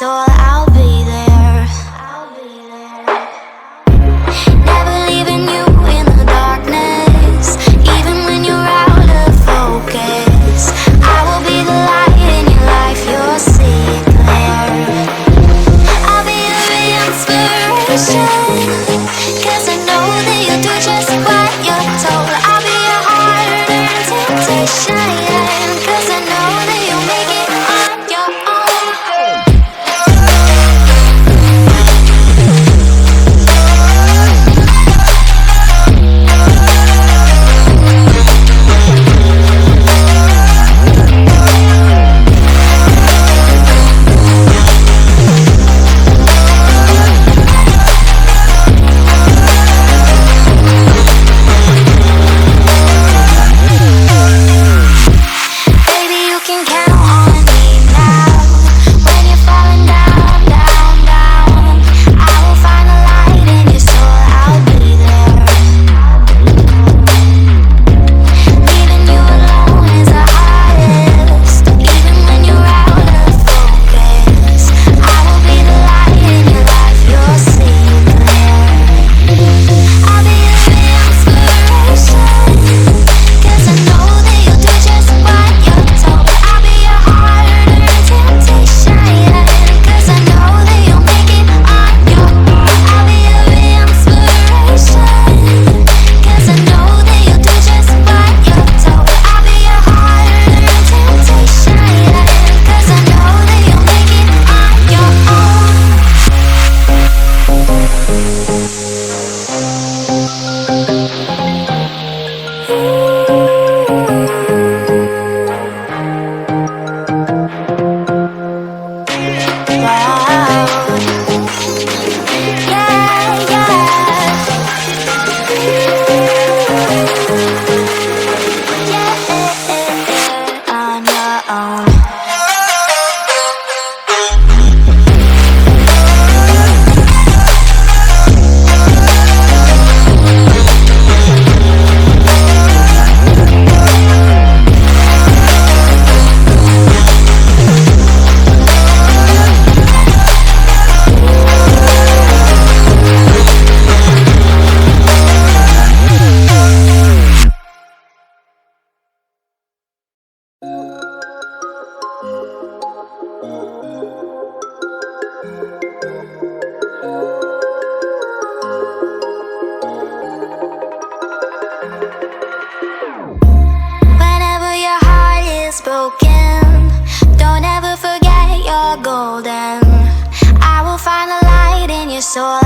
soul, I'll be there. Never leaving you in the darkness, even when you're out of focus. I will be the light in your life, you'll see it clear. I'll be your inspiration, 'cause I know that you'll do just what you're told. I'll be your heart and temptation, 'cause I know that you'll make it on your own. Whenever your heart is broken, don't ever forget you're golden. I will find a light in your soul,